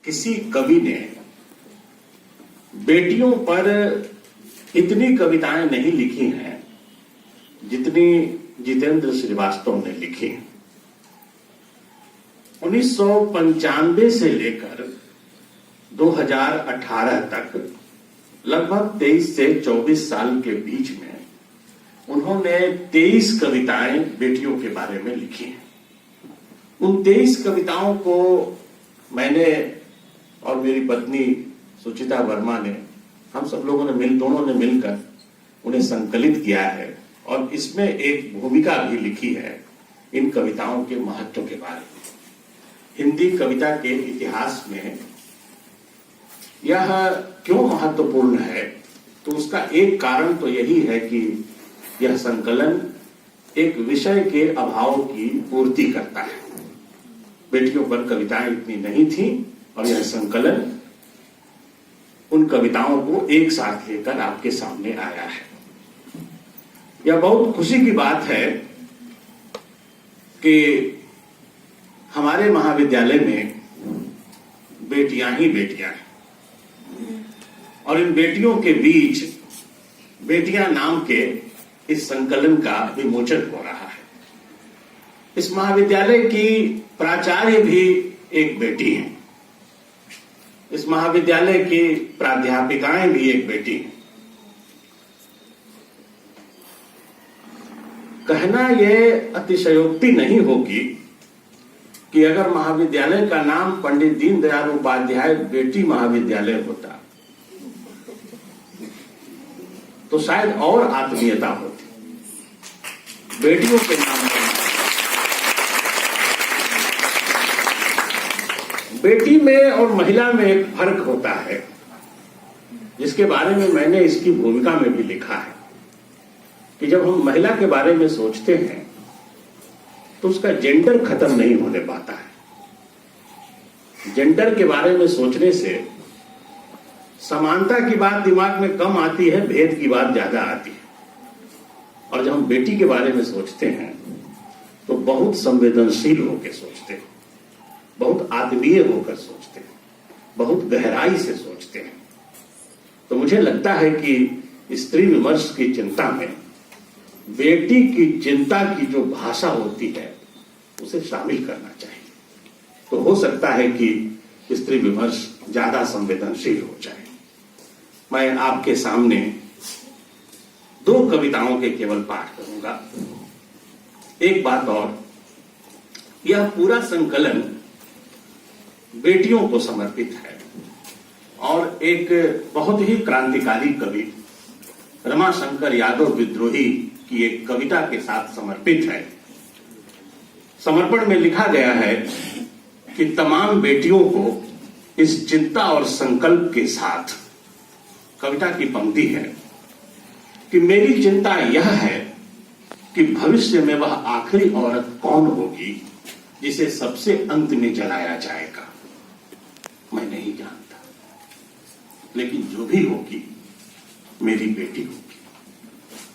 किसी कवि ने बेटियों पर इतनी कविताएं नहीं लिखी हैं जितनी जितेंद्र श्रीवास्तव ने लिखी। 1995 से लेकर 2018 तक लगभग 23 से 24 साल के बीच में उन्होंने 23 कविताएं बेटियों के बारे में लिखी हैं। उन 23 कविताओं को मैंने और मेरी पत्नी सुचिता वर्मा ने, हम सब लोगों ने दोनों ने मिलकर उन्हें संकलित किया है और इसमें एक भूमिका भी लिखी है इन कविताओं के महत्व के बारे में। हिंदी कविता के इतिहास में यह क्यों महत्वपूर्ण है, तो उसका एक कारण तो यही है कि यह संकलन एक विषय के अभाव की पूर्ति करता है। बेटियों पर कविताएं इतनी नहीं थी और यह संकलन उन कविताओं को एक साथ लेकर आपके सामने आया है। यह बहुत खुशी की बात है कि हमारे महाविद्यालय में बेटियां ही बेटियां हैं और इन बेटियों के बीच बेटियां नाम के इस संकलन का विमोचन हो रहा है। इस महाविद्यालय की प्राचार्य भी एक बेटी है। इस महाविद्यालय की प्राध्यापिकाएं भी एक बेटी हैं। कहना यह अतिशयोक्ति नहीं होगी कि अगर महाविद्यालय का नाम पंडित दीनदयाल उपाध्याय बेटी महाविद्यालय होता तो शायद और आत्मीयता होती। बेटियों के नाम पर बेटी में और महिला में एक फर्क होता है, जिसके बारे में मैंने इसकी भूमिका में भी लिखा है कि जब हम महिला के बारे में सोचते हैं तो उसका जेंडर खत्म नहीं होने पाता है। जेंडर के बारे में सोचने से समानता की बात दिमाग में कम आती है, भेद की बात ज्यादा आती है। और जब हम बेटी के बारे में सोचते हैं तो बहुत संवेदनशील होकर सोचते हैं, बहुत आत्मीय होकर सोचते हैं, बहुत गहराई से सोचते हैं। तो मुझे लगता है कि स्त्री विमर्श की चिंता में बेटी की चिंता की जो भाषा होती है उसे शामिल करना चाहिए। तो हो सकता है कि स्त्री विमर्श ज्यादा संवेदनशील हो जाए। मैं आपके सामने 2 कविताओं के केवल पाठ करूंगा। एक बात और, यह पूरा संकलन बेटियों को समर्पित है और एक बहुत ही क्रांतिकारी कवि रमाशंकर यादव विद्रोही की एक कविता के साथ समर्पित है। समर्पण में लिखा गया है कि तमाम बेटियों को इस चिंता और संकल्प के साथ, कविता की पंक्ति है कि मेरी चिंता यह है कि भविष्य में वह आखिरी औरत कौन होगी जिसे सबसे अंत में जलाया जाएगा। मैं नहीं जानता, लेकिन जो भी होगी मेरी बेटी होगी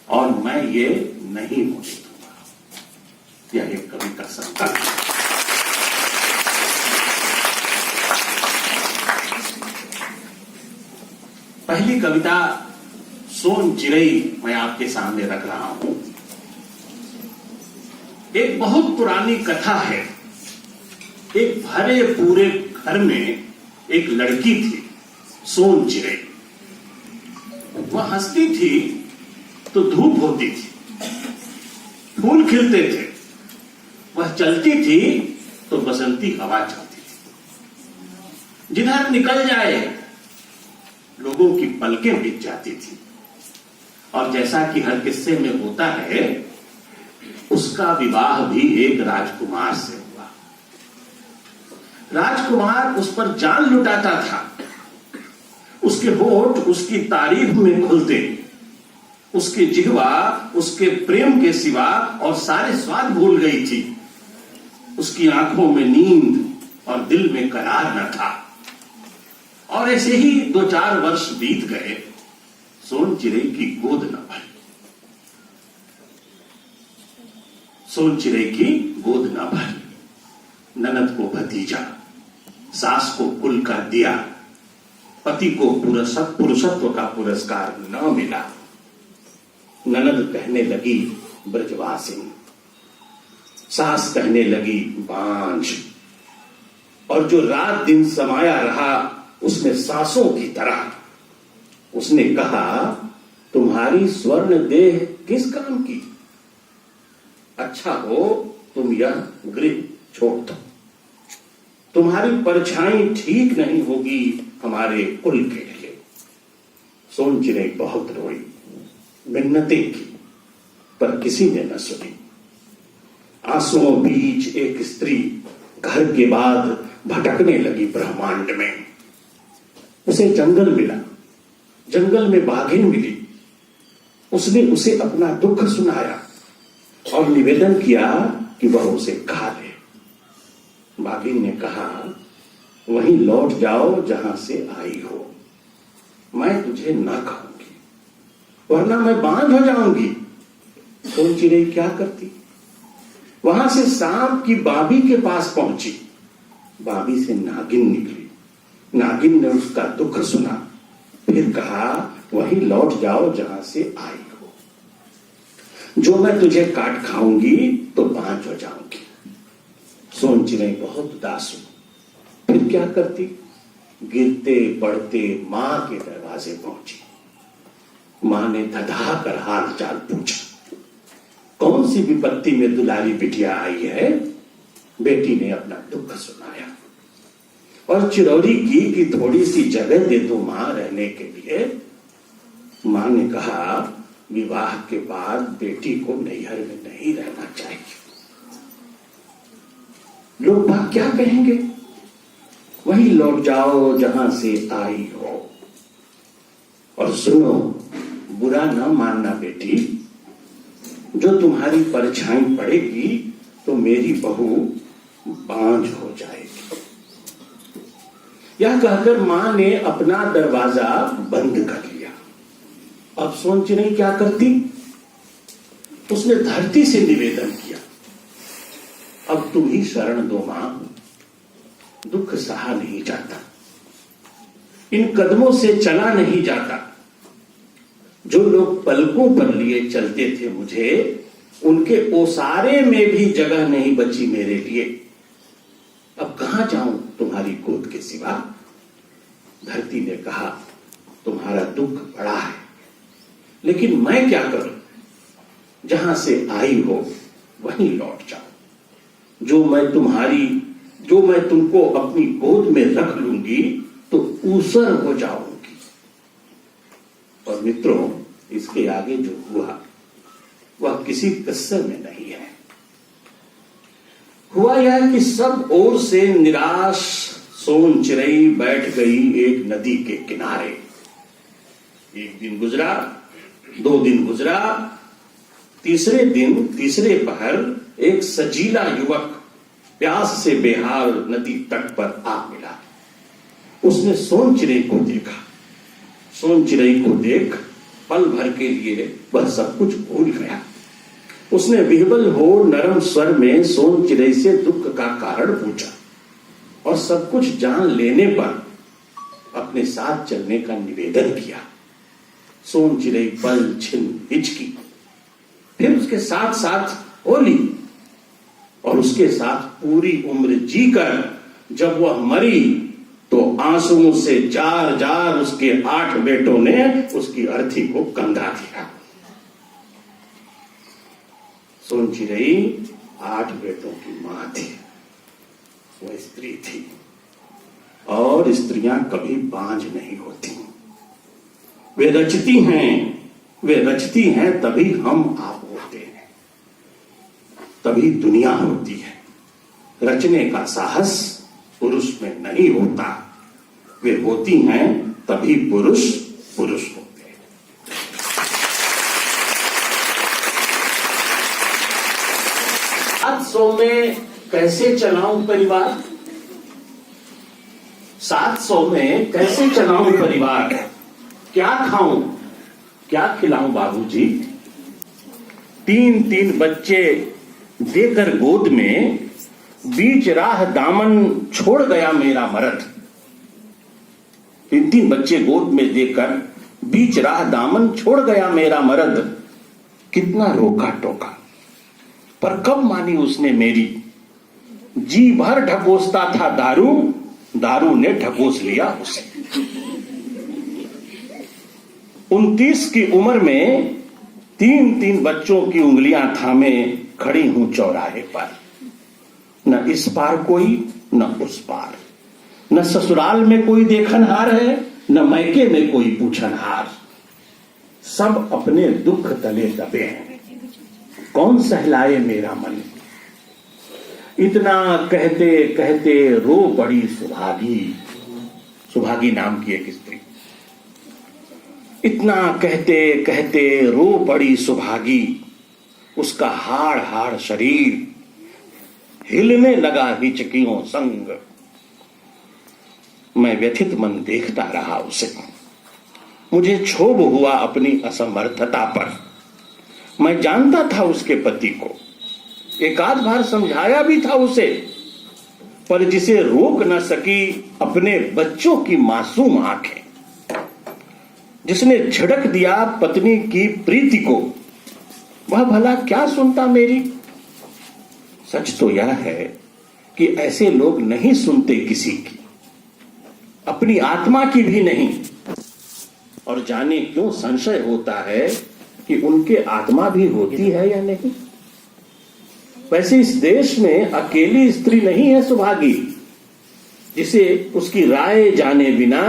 और मैं ये नहीं होने दूंगा। यह एक कवि का संकल्प है। पहली कविता सोन चिड़ई मैं आपके सामने रख रहा हूं। एक बहुत पुरानी कथा है। एक भरे पूरे घर में एक लड़की थी, सोन चिड़ई। वह हंसती थी तो धूप होती थी, फूल खिलते थे। वह चलती थी तो बसंती हवा चलती थी। जिधर निकल जाए लोगों की पलकें बिछ जाती थी। और जैसा कि हर किस्से में होता है, उसका विवाह भी एक राजकुमार से हुआ। राजकुमार उस पर जान लुटाता था। उसके होठ उसकी तारीफ में खुलते, उसकी जिह्वा उसके प्रेम के सिवा और सारे स्वाद भूल गई थी। उसकी आंखों में नींद और दिल में करार न था। और ऐसे ही 2-4 वर्ष बीत गए। सोन चिड़ई की गोद न भरी। सोन चिड़ई की गोद न भरी। ननद को भतीजा, सास को कुल का दिया, पति को पुरुषत्व का पुरस्कार न मिला। ननद कहने लगी ब्रजवासिनी, सास कहने लगी बांझ, और जो रात दिन समाया रहा उसमें सासों की तरह। उसने कहा, तुम्हारी स्वर्ण देह किस काम की? अच्छा हो तुम यह गृह छोड़ दो, तुम्हारी परछाई ठीक नहीं होगी हमारे कुल के लिए। सोनचिड़ै बहुत रोई, मिन्नतें की, पर किसी ने न सुनी। आंसुओं बीच एक स्त्री घर के बाद भटकने लगी ब्रह्मांड में। उसे जंगल मिला, जंगल में बाघिन मिली। उसने उसे अपना दुख सुनाया और निवेदन किया कि वह उसे खा ले। बाघिन ने कहा, वहीं लौट जाओ जहां से आई हो, मैं तुझे ना खाऊंगी, वरना मैं बांझ हो जाऊंगी। सोनचिड़ै क्या करती? वहां से सांप की बाबी के पास पहुंची। बाबी से नागिन निकली। नागिन ने उसका दुख सुना, फिर कहा, वहीं लौट जाओ जहां से आई हो, जो मैं तुझे काट खाऊंगी तो बांझ हो जाऊंगी। सोनचिड़ै बहुत उदास हुई। फिर क्या करती? गिरते पड़ते मां के दरवाजे पहुंची। मां ने धधा कर हाल चाल पूछा। कौन सी विपत्ति में दुलारी बिटिया आई है? बेटी ने अपना दुख सुनाया और चिरौरी की कि थोड़ी सी जगह दे दो मां रहने के लिए। मां ने कहा, विवाह के बाद बेटी को नैहर में नहीं रहना चाहिए। लोग बात क्या कहेंगे? वहीं लौट जाओ जहां से आई हो। और सुनो, बुरा न मानना बेटी, जो तुम्हारी परछाई पड़ेगी तो मेरी बहू बांझ हो जाएगी। यह कहकर मां ने अपना दरवाजा बंद कर लिया। अब सोनचिड़ै क्या करती? उसने धरती से निवेदन किया, अब तुम ही शरण दो मां, दुख सहा नहीं जाता, इन कदमों से चला नहीं जाता। जो लोग पलकों पर लिए चलते थे मुझे, उनके ओसारे में भी जगह नहीं बची मेरे लिए। अब कहां जाऊं तुम्हारी गोद के सिवा? धरती ने कहा, तुम्हारा दुख बड़ा है, लेकिन मैं क्या करूं? जहां से आई हो वहीं लौट जाओ। जो मैं तुमको अपनी गोद में रख लूंगी तो ऊसर हो जाऊंगी। और मित्रों, इसके आगे जो हुआ वह किसी किस्से में नहीं है। हुआ यह कि सब ओर से निराश सोनचिड़ै बैठ गई एक नदी के किनारे। एक दिन गुजरा, 2 दिन गुजरा, तीसरे दिन तीसरे पहर एक सजीला युवक प्यास से बेहाल नदी तट पर आ मिला। उसने सोनचिड़ै को देखा। सोनचिड़ै को देख पल भर के लिए वह सब कुछ भूल गया। उसने विह्वल हो नरम स्वर में सोनचिड़ै से दुख का कारण पूछा और सब कुछ जान लेने पर अपने साथ चलने का निवेदन किया। सोनचिड़ै पल छिन हिचकी, फिर उसके साथ साथ बोली और उसके साथ पूरी उम्र जीकर जब वह मरी तो आंसुओं से जार जार उसके 8 बेटों ने उसकी अर्थी को कंधा दिया। सोनचिड़ै 8 बेटों की मां थी, वह स्त्री थी, और स्त्रियां कभी बांझ नहीं होती। वे रचती हैं तभी हम आप होते हैं, तभी दुनिया होती है। रचने का साहस पुरुष में नहीं होता, वे होती हैं तभी पुरुष होते हैं। आज 700 में कैसे चलाऊं परिवार? 700 में कैसे चलाऊं परिवार? क्या खाऊं, क्या खिलाऊं बाबूजी? 3 बच्चे देकर गोद में बीच राह दामन छोड़ गया मेरा मर्द। 3 बच्चे गोद में देकर बीच राह दामन छोड़ गया मेरा मर्द। कितना रोका टोका पर कब मानी उसने मेरी। जी भर ढकोसता था दारू, दारू ने ढकोस लिया उसे। 29 की उम्र में 3 बच्चों की उंगलियां थामे खड़ी हूं चौराहे पर। न इस पार कोई न उस पार, न ससुराल में कोई देखनहार है, न मैके में कोई पूछनहार। सब अपने दुख तले दबे हैं, कौन सहलाए मेरा मन। इतना कहते कहते रो पड़ी सुभागी, सुभागी नाम की एक स्त्री। इतना कहते कहते रो पड़ी सुभागी, उसका हाड़ हाड़ शरीर हिलने लगा हिचकियों संग। मैं व्यथित मन देखता रहा उसे। मुझे क्षोभ हुआ अपनी असमर्थता पर। मैं जानता था उसके पति को, एक आध बार समझाया भी था उसे, पर जिसे रोक न सकी अपने बच्चों की मासूम आंखें, जिसने झड़क दिया पत्नी की प्रीति को, वह भला क्या सुनता मेरी। सच तो यह है कि ऐसे लोग नहीं सुनते किसी की, अपनी आत्मा की भी नहीं। और जाने क्यों संशय होता है कि उनके आत्मा भी होती है या नहीं। वैसे इस देश में अकेली स्त्री नहीं है सुभागी, जिसे उसकी राय जाने बिना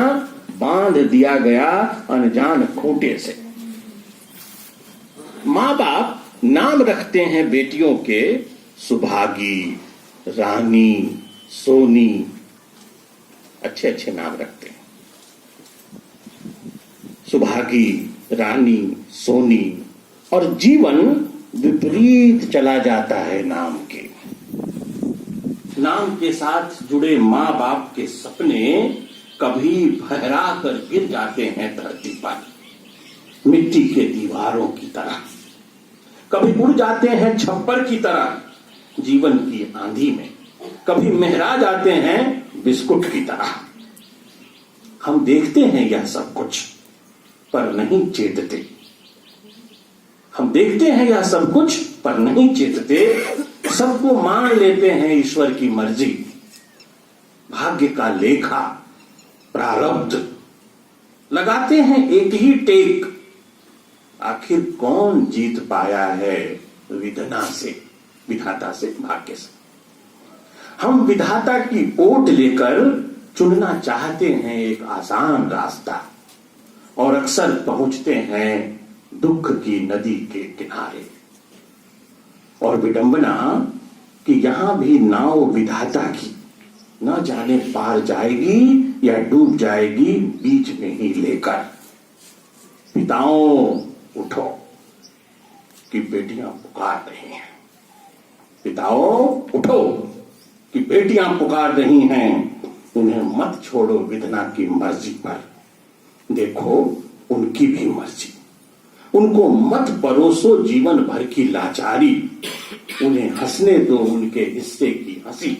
बांध दिया गया अनजान खूंटे से। मां बाप नाम रखते हैं बेटियों के सुभागी, रानी, सोनी, अच्छे अच्छे नाम रखते हैं। सुभागी, रानी, सोनी, और जीवन विपरीत चला जाता है नाम के। नाम के साथ जुड़े मां बाप के सपने कभी फहरा कर गिर जाते हैं धरती पर, मिट्टी के दीवारों की तरह। कभी उड़ जाते हैं छप्पर की तरह जीवन की आंधी में, कभी महरा जाते हैं बिस्कुट की तरह। हम देखते हैं यह सब कुछ पर नहीं चेतते। हम देखते हैं यह सब कुछ पर नहीं चेतते। सबको मान लेते हैं ईश्वर की मर्जी, भाग्य का लेखा, प्रारब्ध। लगाते हैं एक ही टेक, आखिर कौन जीत पाया है विधना से, विधाता से, भाग्य से। हम विधाता की ओट लेकर चुनना चाहते हैं एक आसान रास्ता, और अक्सर पहुंचते हैं दुख की नदी के किनारे। और विडंबना कि यहां भी नाव विधाता की न जाने पार जाएगी या डूब जाएगी बीच में ही लेकर। पिताओं उठो कि बेटियां पुकार रही हैं। पिताओं उठो कि बेटियां पुकार रही हैं। उन्हें मत छोड़ो विधना की मर्जी पर, देखो उनकी भी मर्जी। उनको मत परोसो जीवन भर की लाचारी। उन्हें हंसने दो उनके हिस्से की हंसी,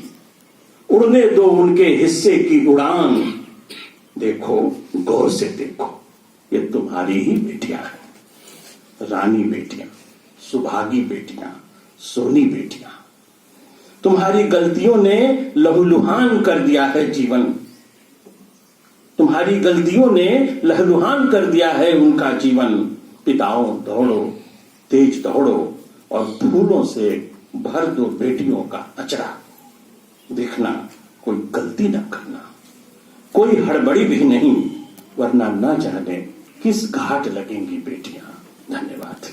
उड़ने दो उनके हिस्से की उड़ान। देखो, गौर से देखो, ये तुम्हारी ही बेटियां हैं, रानी बेटियां, सुभागी बेटियां, सोनी बेटियां। तुम्हारी गलतियों ने लहूलुहान कर दिया है जीवन। तुम्हारी गलतियों ने लहूलुहान कर दिया है उनका जीवन। पिताओं दौड़ो, तेज दौड़ो, और फूलों से भर दो बेटियों का अचरा। देखना कोई गलती न करना, कोई हड़बड़ी भी नहीं, वरना न जाने किस घाट लगेंगी बेटियां। धन्यवाद।